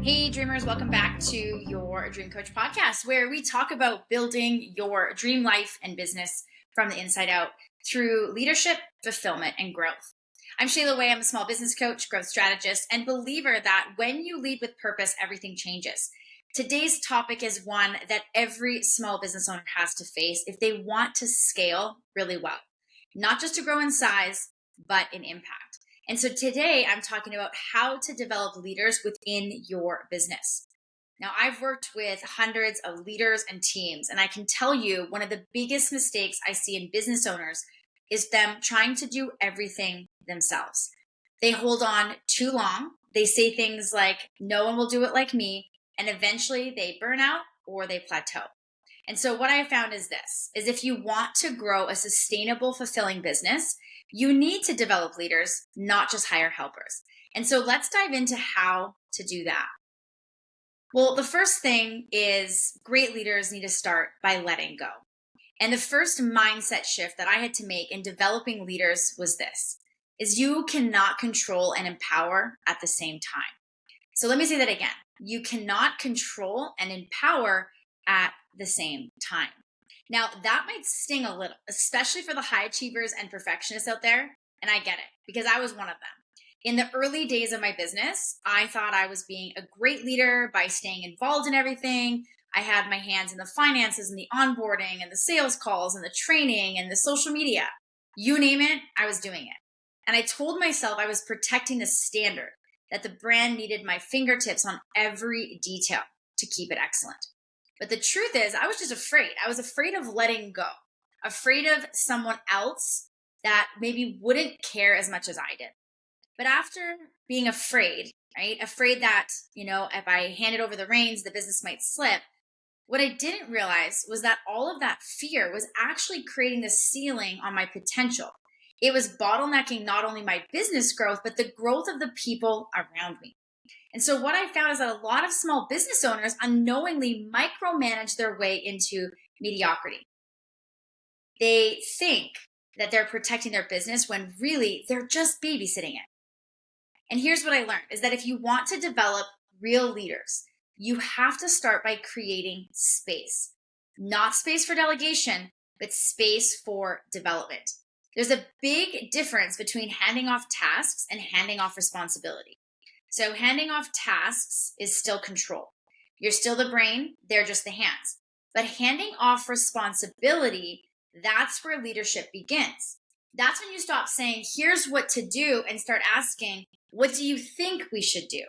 Hey dreamers, welcome back to your Dream Coach podcast, where we talk about building your dream life and business from the inside out through leadership, fulfillment, and growth. I'm Shayla Wey. I'm a small business coach, growth strategist, and believer that when you lead with purpose, everything changes. Today's topic is one that every small business owner has to face if they want to scale really well, not just to grow in size, but in impact. And so today I'm talking about how to develop leaders within your business. Now, I've worked with hundreds of leaders and teams, and I can tell you one of the biggest mistakes I see in business owners is them trying to do everything themselves. They hold on too long. They say things like, no one will do it like me, and eventually they burn out or they plateau. And so what I found is this, is if you want to grow a sustainable, fulfilling business, you need to develop leaders, not just hire helpers. And so let's dive into how to do that. Well, the first thing is great leaders need to start by letting go. And the first mindset shift that I had to make in developing leaders was this, is you cannot control and empower at the same time. So let me say that again. You cannot control and empower at the same time. Now, that might sting a little, especially for the high achievers and perfectionists out there. And I get it because I was one of them. In the early days of my business, I thought I was being a great leader by staying involved in everything. I had my hands in the finances and the onboarding and the sales calls and the training and the social media. You name it, I was doing it. And I told myself I was protecting the standard, that the brand needed my fingertips on every detail to keep it excellent. But the truth is, I was just afraid. I was afraid of letting go, afraid of someone else that maybe wouldn't care as much as I did. But after being afraid, right, afraid that, if I handed over the reins, the business might slip, what I didn't realize was that all of that fear was actually creating the ceiling on my potential. It was bottlenecking not only my business growth, but the growth of the people around me. And so what I found is that a lot of small business owners unknowingly micromanage their way into mediocrity. They think that they're protecting their business when really they're just babysitting it. And here's what I learned is that if you want to develop real leaders, you have to start by creating space. Not space for delegation, but space for development. There's a big difference between handing off tasks and handing off responsibility. So handing off tasks is still control. You're still the brain, they're just the hands. But handing off responsibility, that's where leadership begins. That's when you stop saying, here's what to do, and start asking, what do you think we should do?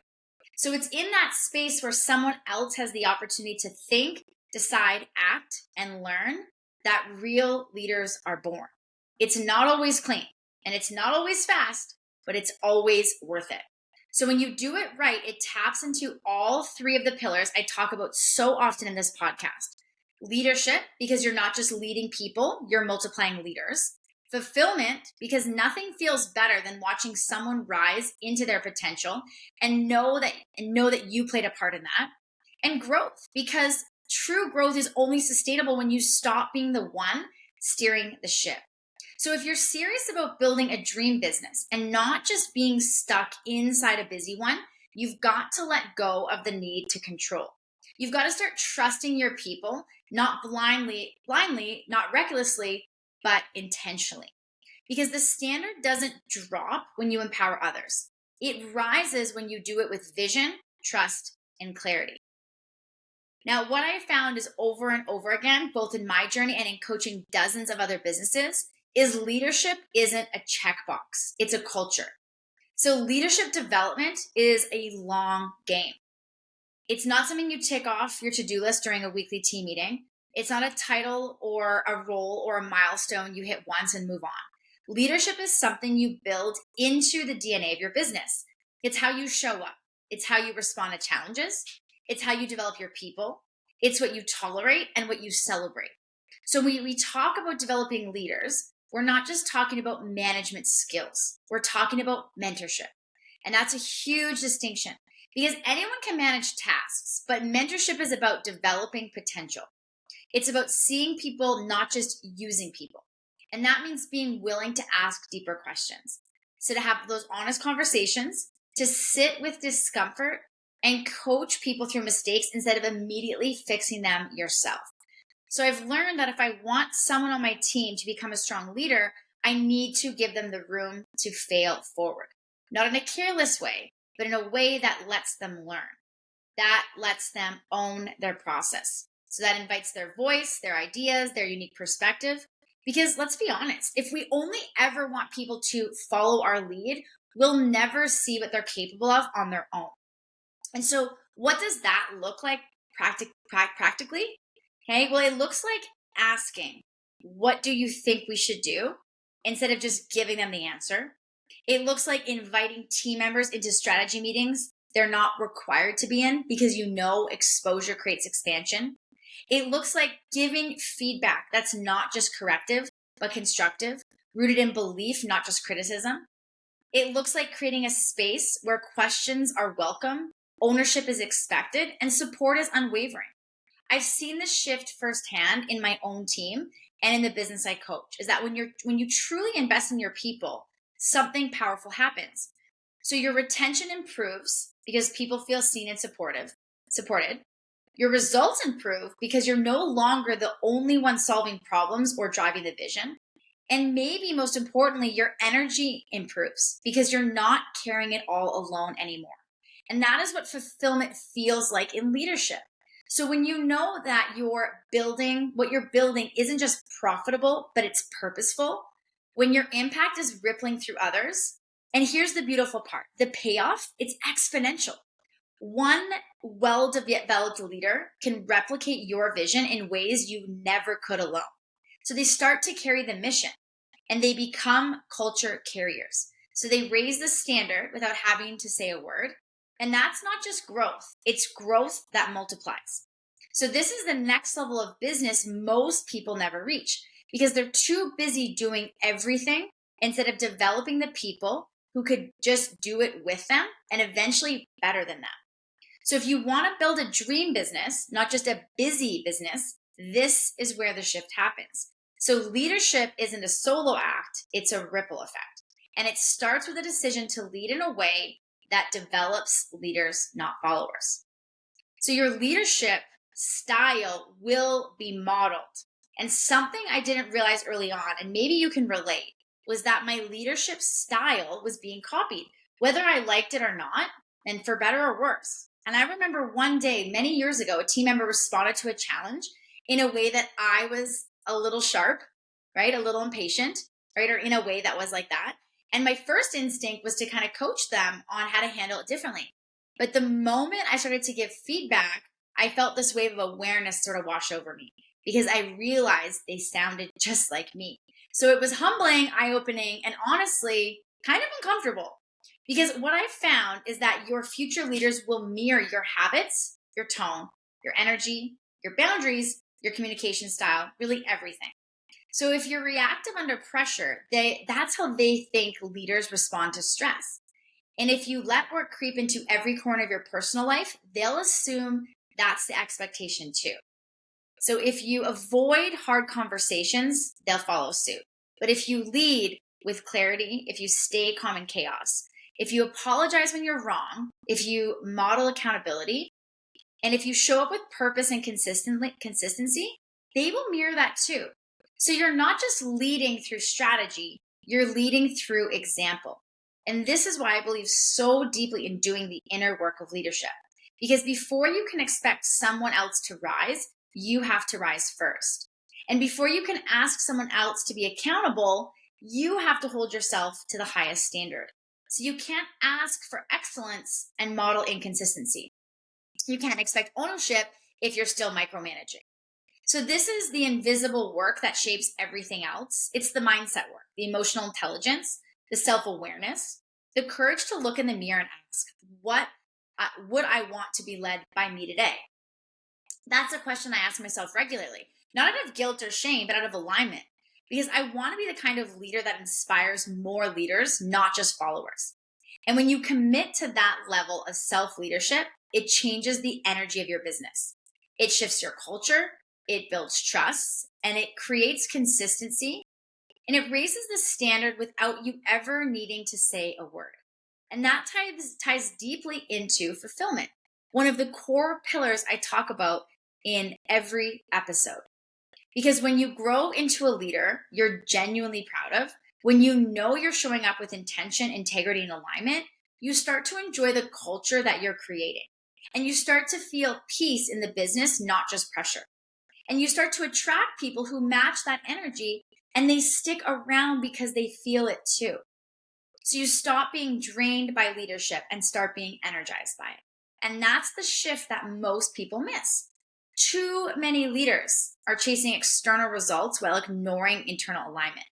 So it's in that space where someone else has the opportunity to think, decide, act, and learn that real leaders are born. It's not always clean, and it's not always fast, but it's always worth it. So when you do it right, it taps into all three of the pillars I talk about so often in this podcast. Leadership, because you're not just leading people, you're multiplying leaders. Fulfillment, because nothing feels better than watching someone rise into their potential and know that you played a part in that. And growth, because true growth is only sustainable when you stop being the one steering the ship. So if you're serious about building a dream business and not just being stuck inside a busy one, you've got to let go of the need to control. You've got to start trusting your people, not blindly, not recklessly, but intentionally. Because the standard doesn't drop when you empower others. It rises when you do it with vision, trust, and clarity. Now, what I found is over and over again, both in my journey and in coaching dozens of other businesses, is leadership isn't a checkbox. It's a culture. So leadership development is a long game. It's not something you tick off your to-do list during a weekly team meeting. It's not a title or a role or a milestone you hit once and move on. Leadership is something you build into the DNA of your business. It's how you show up. It's how you respond to challenges. It's how you develop your people. It's what you tolerate and what you celebrate. So when we talk about developing leaders, we're not just talking about management skills. We're talking about mentorship. And that's a huge distinction because anyone can manage tasks, but mentorship is about developing potential. It's about seeing people, not just using people. And that means being willing to ask deeper questions. So to have those honest conversations, to sit with discomfort, and coach people through mistakes instead of immediately fixing them yourself. So I've learned that if I want someone on my team to become a strong leader, I need to give them the room to fail forward. Not in a careless way, but in a way that lets them learn, that lets them own their process. So that invites their voice, their ideas, their unique perspective. Because let's be honest, if we only ever want people to follow our lead, we'll never see what they're capable of on their own. And so, what does that look like practically? Okay, well, it looks like asking, what do you think we should do? Instead of just giving them the answer. It looks like inviting team members into strategy meetings they're not required to be in because exposure creates expansion. It looks like giving feedback that's not just corrective, but constructive, rooted in belief, not just criticism. It looks like creating a space where questions are welcome, ownership is expected, and support is unwavering. I've seen this shift firsthand in my own team and in the business I coach, is that when you truly invest in your people, something powerful happens. So your retention improves because people feel seen and supported. Your results improve because you're no longer the only one solving problems or driving the vision. And maybe most importantly, your energy improves because you're not carrying it all alone anymore. And that is what fulfillment feels like in leadership. So when you know that what you're building isn't just profitable, but it's purposeful, when your impact is rippling through others, and here's the beautiful part, the payoff, it's exponential. One well-developed leader can replicate your vision in ways you never could alone. So they start to carry the mission and they become culture carriers. So they raise the standard without having to say a word. And that's not just growth, it's growth that multiplies. So this is the next level of business most people never reach because they're too busy doing everything instead of developing the people who could just do it with them and eventually better than them. So if you want to build a dream business, not just a busy business, this is where the shift happens. So leadership isn't a solo act, it's a ripple effect. And it starts with a decision to lead in a way that develops leaders, not followers. So your leadership style will be modeled. And something I didn't realize early on, and maybe you can relate, was that my leadership style was being copied, whether I liked it or not, and for better or worse. And I remember one day, many years ago, a team member responded to a challenge in a way that I was a little sharp, right? A little impatient, right? Or in a way that was like that. And my first instinct was to kind of coach them on how to handle it differently. But the moment I started to give feedback, I felt this wave of awareness sort of wash over me because I realized they sounded just like me. So it was humbling, eye-opening, and honestly, kind of uncomfortable. Because what I found is that your future leaders will mirror your habits, your tone, your energy, your boundaries, your communication style, really everything. So if you're reactive under pressure, that's how they think leaders respond to stress. And if you let work creep into every corner of your personal life, they'll assume that's the expectation too. So if you avoid hard conversations, they'll follow suit. But if you lead with clarity, if you stay calm in chaos, if you apologize when you're wrong, if you model accountability, and if you show up with purpose and consistency, they will mirror that too. So you're not just leading through strategy, you're leading through example. And this is why I believe so deeply in doing the inner work of leadership. Because before you can expect someone else to rise, you have to rise first. And before you can ask someone else to be accountable, you have to hold yourself to the highest standard. So you can't ask for excellence and model inconsistency. You can't expect ownership if you're still micromanaging. So this is the invisible work that shapes everything else. It's the mindset work, the emotional intelligence, the self-awareness, the courage to look in the mirror and ask, what would I want to be led by me today? That's a question I ask myself regularly, not out of guilt or shame, but out of alignment, because I want to be the kind of leader that inspires more leaders, not just followers. And when you commit to that level of self-leadership, it changes the energy of your business. It shifts your culture, it builds trust, and it creates consistency, and it raises the standard without you ever needing to say a word. And that ties deeply into fulfillment. one of the core pillars I talk about in every episode. Because when you grow into a leader you're genuinely proud of, when you know you're showing up with intention, integrity, and alignment, you start to enjoy the culture that you're creating. And you start to feel peace in the business, not just pressure. And you start to attract people who match that energy, and they stick around because they feel it too. So you stop being drained by leadership and start being energized by it. And that's the shift that most people miss. Too many leaders are chasing external results while ignoring internal alignment.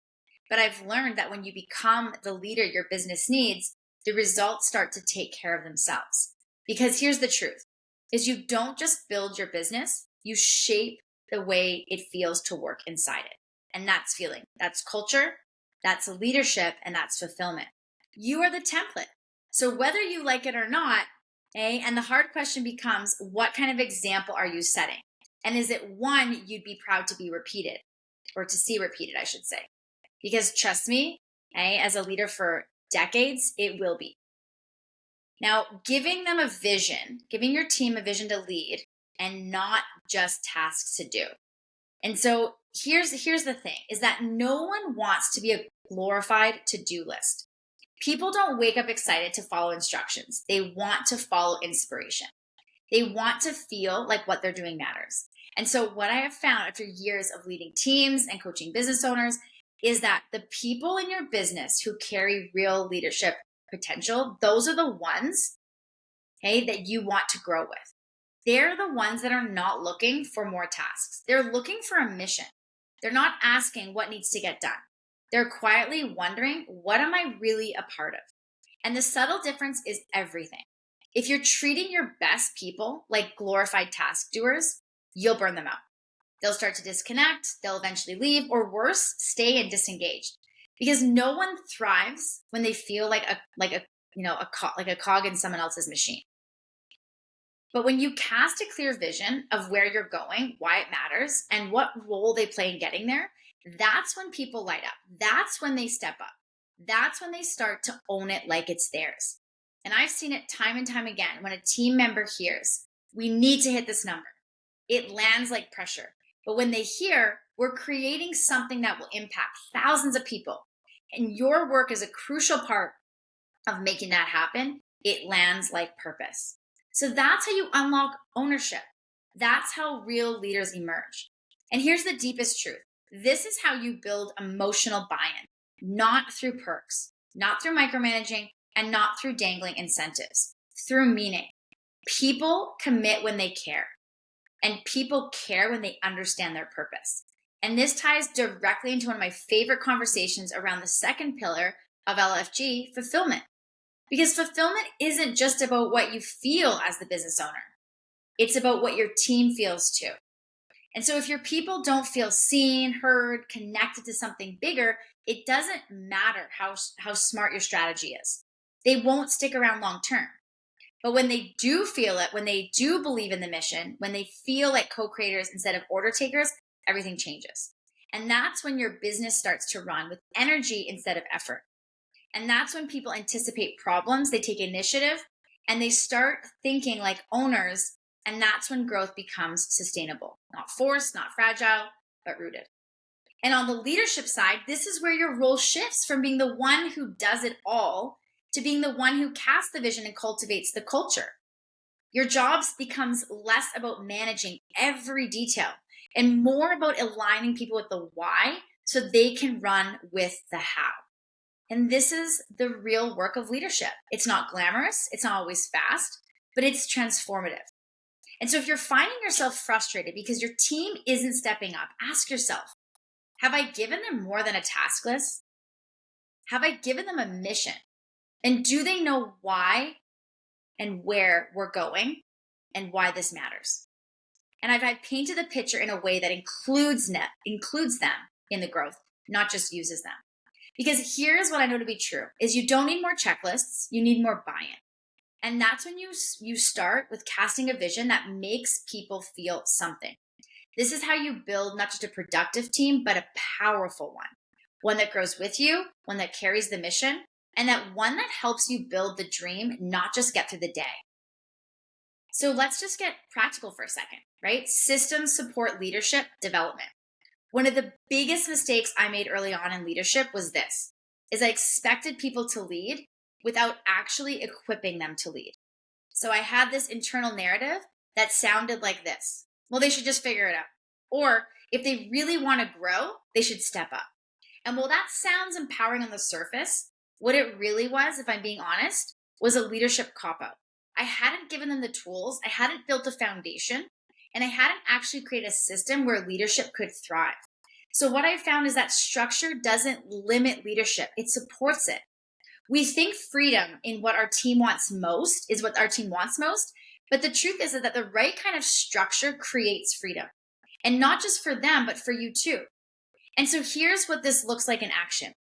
But I've learned that when you become the leader your business needs, the results start to take care of themselves. Because here's the truth, is you don't just build your business, you shape the way it feels to work inside it. And that's feeling, that's culture, that's leadership, and that's fulfillment. You are the template. So whether you like it or not, and the hard question becomes, what kind of example are you setting? And is it one you'd be proud to be repeated, or to see repeated, I should say? Because trust me, as a leader for decades, it will be. Now, giving them a vision, giving your team a vision to lead and not just tasks to do. And so here's the thing, is that no one wants to be a glorified to-do list. People don't wake up excited to follow instructions. They want to follow inspiration. They want to feel like what they're doing matters. And so what I have found after years of leading teams and coaching business owners is that the people in your business who carry real leadership potential, those are the ones, that you want to grow with. They're the ones that are not looking for more tasks. They're looking for a mission. They're not asking what needs to get done. They're quietly wondering, what am I really a part of? And the subtle difference is everything. If you're treating your best people like glorified task doers, you'll burn them out. They'll start to disconnect, they'll eventually leave, or worse, stay and disengaged. Because no one thrives when they feel like a cog in someone else's machine. But when you cast a clear vision of where you're going, why it matters, and what role they play in getting there, that's when people light up. That's when they step up. That's when they start to own it like it's theirs. And I've seen it time and time again. When a team member hears, we need to hit this number, it lands like pressure. But when they hear, we're creating something that will impact thousands of people, and your work is a crucial part of making that happen, it lands like purpose. So that's how you unlock ownership. That's how real leaders emerge. And here's the deepest truth. This is how you build emotional buy-in, not through perks, not through micromanaging, and not through dangling incentives, through meaning. People commit when they care, and people care when they understand their purpose. And this ties directly into one of my favorite conversations around the second pillar of LFG, fulfillment. Because fulfillment isn't just about what you feel as the business owner. It's about what your team feels too. And so if your people don't feel seen, heard, connected to something bigger, it doesn't matter how smart your strategy is. They won't stick around long term. But when they do feel it, when they do believe in the mission, when they feel like co-creators instead of order takers, everything changes. And that's when your business starts to run with energy instead of effort. And that's when people anticipate problems, they take initiative, and they start thinking like owners. And that's when growth becomes sustainable, not forced, not fragile, but rooted. And on the leadership side, this is where your role shifts from being the one who does it all to being the one who casts the vision and cultivates the culture. Your job becomes less about managing every detail and more about aligning people with the why so they can run with the how. And this is the real work of leadership. It's not glamorous, it's not always fast, but it's transformative. And so if you're finding yourself frustrated because your team isn't stepping up, ask yourself, have I given them more than a task list? Have I given them a mission? And do they know why and where we're going and why this matters? And I've painted the picture in a way that includes them in the growth, not just uses them. Because here's what I know to be true, is you don't need more checklists, you need more buy-in. And that's when you start with casting a vision that makes people feel something. This is how you build not just a productive team, but a powerful one that grows with you, one that carries the mission, and that one that helps you build the dream, not just get through the day. So let's just get practical for a second, right? Systems support leadership development. One of the biggest mistakes I made early on in leadership was this, is I expected people to lead without actually equipping them to lead. So I had this internal narrative that sounded like this. Well, they should just figure it out. Or if they really want to grow, they should step up. And while that sounds empowering on the surface, what it really was, if I'm being honest, was a leadership cop out. I hadn't given them the tools, I hadn't built a foundation, and I hadn't actually created a system where leadership could thrive. So, what I found is that structure doesn't limit leadership, it supports it. We think freedom in what our team wants most is what our team wants most. But the truth is that the right kind of structure creates freedom. And not just for them, but for you too. And so here's what this looks like in action.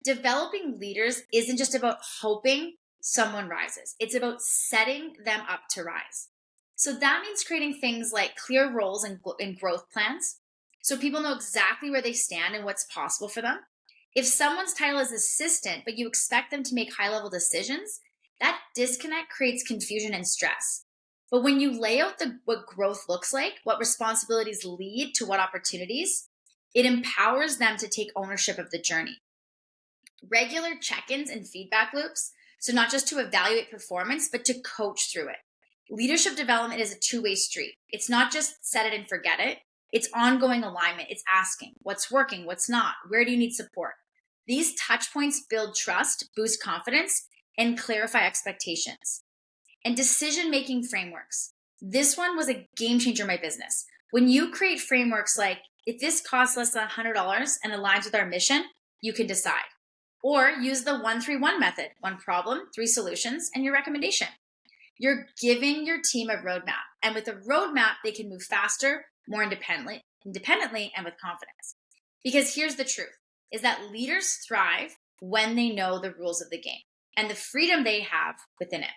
Developing leaders isn't just about hoping someone rises, it's about setting them up to rise. So that means creating things like clear roles and growth plans so people know exactly where they stand and what's possible for them. If someone's title is assistant, but you expect them to make high level decisions, that disconnect creates confusion and stress. But when you lay out what growth looks like, what responsibilities lead to what opportunities, it empowers them to take ownership of the journey. Regular check ins and feedback loops, so not just to evaluate performance, but to coach through it. Leadership development is a two-way street. It's not just set it and forget it. It's ongoing alignment. It's asking what's working, what's not, where do you need support? These touch points build trust, boost confidence, and clarify expectations. And decision-making frameworks. This one was a game changer in my business. When you create frameworks like, if this costs less than $100 and aligns with our mission, you can decide. Or use the 1-3-1 method, one problem, 3 solutions, and your recommendation. You're giving your team a roadmap. And with a roadmap, they can move faster, more independently, and with confidence. Because here's the truth, is that leaders thrive when they know the rules of the game and the freedom they have within it.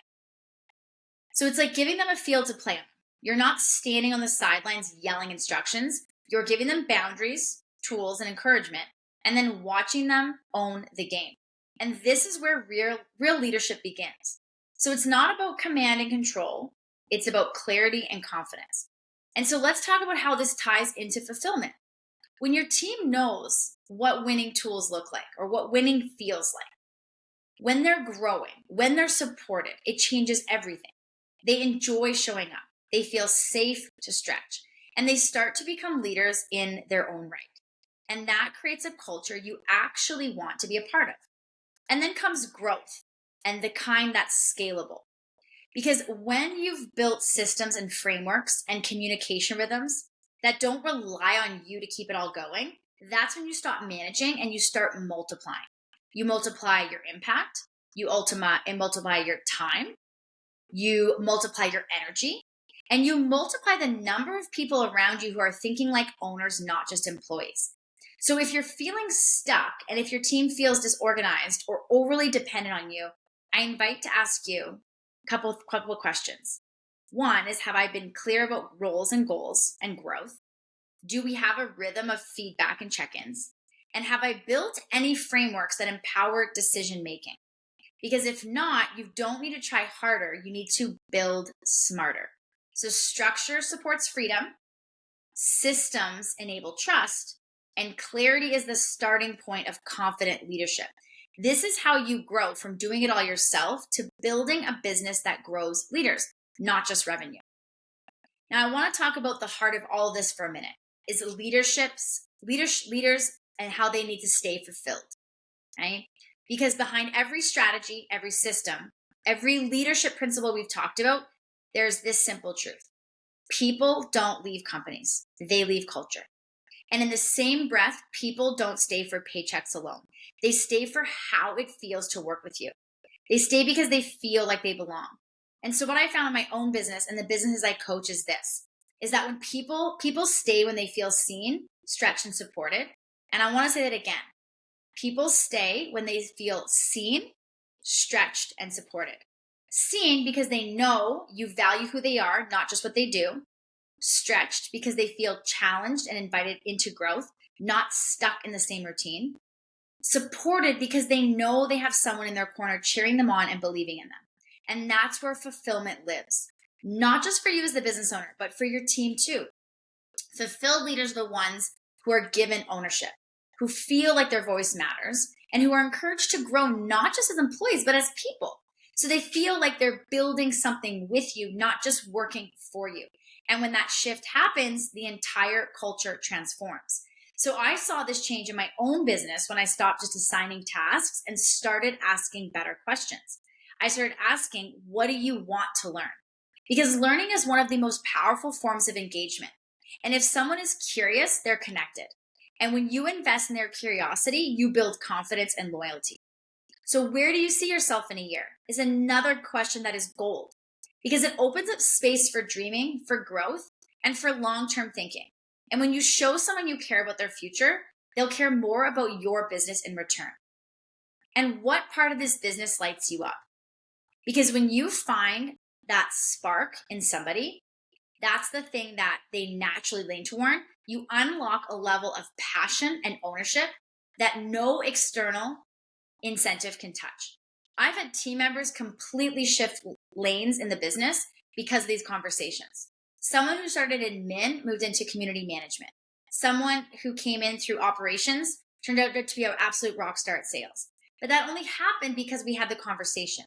So it's like giving them a field to play on. You're not standing on the sidelines yelling instructions. You're giving them boundaries, tools, and encouragement, and then watching them own the game. And this is where real leadership begins. So it's not about command and control. It's about clarity and confidence. And so let's talk about how this ties into fulfillment. When your team knows what winning tools look like or what winning feels like, when they're growing, when they're supported, it changes everything. They enjoy showing up. They feel safe to stretch, and they start to become leaders in their own right. And that creates a culture you actually want to be a part of. And then comes growth, and the kind that's scalable. Because when you've built systems and frameworks and communication rhythms that don't rely on you to keep it all going, that's when you stop managing and you start multiplying. You multiply your impact, you multiply your time, you multiply your energy, and you multiply the number of people around you who are thinking like owners, not just employees. So if you're feeling stuck and if your team feels disorganized or overly dependent on you, I invite to ask you a couple of questions. One is, have I been clear about roles and goals and growth? Do we have a rhythm of feedback and check-ins? And have I built any frameworks that empower decision making? Because if not, you don't need to try harder. You need to build smarter. So structure supports freedom, systems enable trust, and clarity is the starting point of confident leadership. This is how you grow from doing it all yourself to building a business that grows leaders, not just revenue. Now, I want to talk about the heart of all of this for a minute, is leaders and how they need to stay fulfilled, right? Because behind every strategy, every system, every leadership principle we've talked about, there's this simple truth. People don't leave companies, they leave culture. And in the same breath, people don't stay for paychecks alone. They stay for how it feels to work with you. They stay because they feel like they belong. And so what I found in my own business and the businesses I coach is this, is that when people stay when they feel seen, stretched, and supported. And I want to say that again. People stay when they feel seen, stretched, and supported. Seen because they know you value who they are, not just what they do. Stretched because they feel challenged and invited into growth, not stuck in the same routine. Supported because they know they have someone in their corner cheering them on and believing in them. And that's where fulfillment lives. not just for you as the business owner, but for your team too. Fulfilled leaders are the ones who are given ownership, who feel like their voice matters, and who are encouraged to grow not just as employees, but as people. So they feel like they're building something with you, not just working for you. And when that shift happens, the entire culture transforms. So I saw this change in my own business when I stopped just assigning tasks and started asking better questions. I started asking, what do you want to learn? Because learning is one of the most powerful forms of engagement. And if someone is curious, they're connected. And when you invest in their curiosity, you build confidence and loyalty. So, where do you see yourself in a year? Is another question that is gold because it opens up space for dreaming, for growth, and for long term thinking. And when you show someone you care about their future, they'll care more about your business in return. And what part of this business lights you up? Because when you find that spark in somebody, that's the thing that they naturally lean toward. You unlock a level of passion and ownership that no external incentive can touch. I've had team members completely shift lanes in the business because of these conversations. Someone who started in admin moved into community management. Someone who came in through operations turned out to be an absolute rock star at sales. But that only happened because we had the conversation,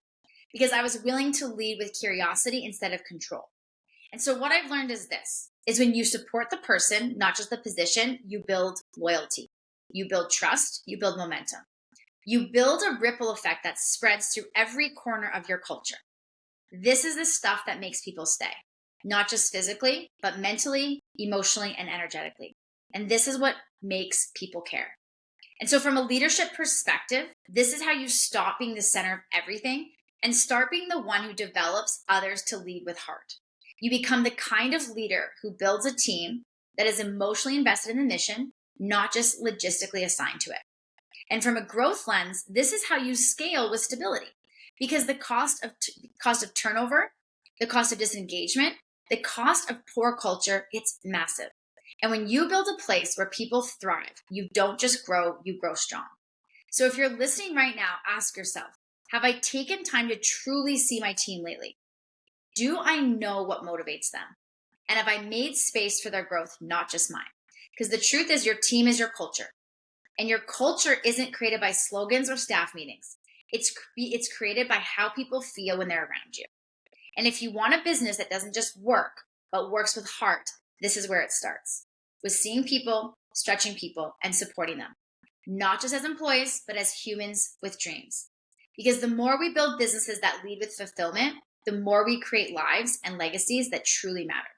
because I was willing to lead with curiosity instead of control. And so what I've learned is this, is when you support the person, not just the position, you build loyalty, you build trust, you build momentum. You build a ripple effect that spreads through every corner of your culture. This is the stuff that makes people stay, not just physically, but mentally, emotionally, and energetically. And this is what makes people care. And so from a leadership perspective, this is how you stop being the center of everything and start being the one who develops others to lead with heart. You become the kind of leader who builds a team that is emotionally invested in the mission, not just logistically assigned to it. And from a growth lens, this is how you scale with stability, because the cost of turnover, the cost of disengagement, the cost of poor culture, it's massive. And when you build a place where people thrive, you don't just grow, you grow strong. So if you're listening right now, ask yourself, have I taken time to truly see my team lately? Do I know what motivates them? And have I made space for their growth, not just mine? Because the truth is your team is your culture. And your culture isn't created by slogans or staff meetings. It's created by how people feel when they're around you. And if you want a business that doesn't just work, but works with heart, this is where it starts. With seeing people, stretching people, and supporting them. Not just as employees, but as humans with dreams. Because the more we build businesses that lead with fulfillment, the more we create lives and legacies that truly matter.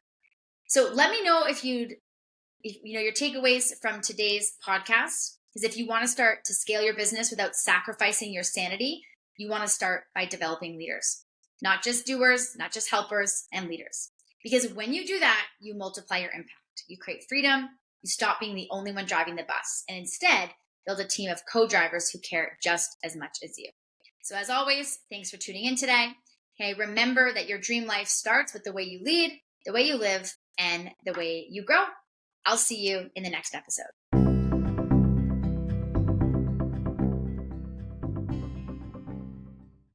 So let me know if your takeaways from today's podcast. Because if you want to start to scale your business without sacrificing your sanity, you want to start by developing leaders, not just doers, not just helpers, and leaders. Because when you do that, you multiply your impact. You create freedom, you stop being the only one driving the bus, and instead build a team of co-drivers who care just as much as you. So as always, thanks for tuning in today. Okay, remember that your dream life starts with the way you lead, the way you live, and the way you grow. I'll see you in the next episode.